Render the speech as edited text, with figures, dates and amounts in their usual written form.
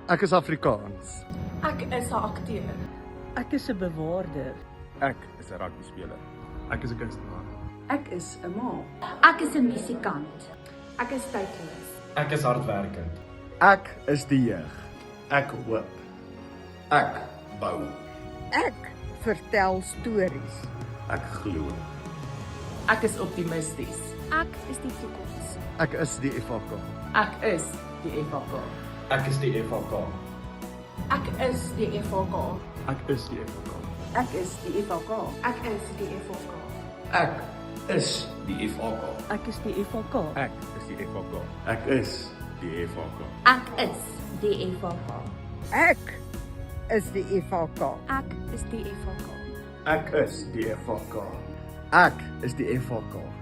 Ek is Afrikaans. Ek is 'n akteur. Ek is 'n bewaarder. Ek is 'n rugbyspeler. Ek is 'n kunstenaar. Ek is 'n ma. Ek is 'n musikant. Ek is tydloos. Ek is hardwerkend. Ek is die jeug. Ek hoop. Ek bou. Ek vertel stories. Ek glo. Ek is optimisties. Ek is die toekoms. Ek is die FHK. Ek is die FHK. Ek is die FHK. Ek is die FHK. Ek is die FHK. Ek is die FHK. Ek is die FHK. Ek is die FHK. Ek is die FHK. Ek is die FHK. Ek is die FHK. Ek is die FHK. Ek is die FHK. Ek is die FHK. Ek is die FHK. Ek is die FHK.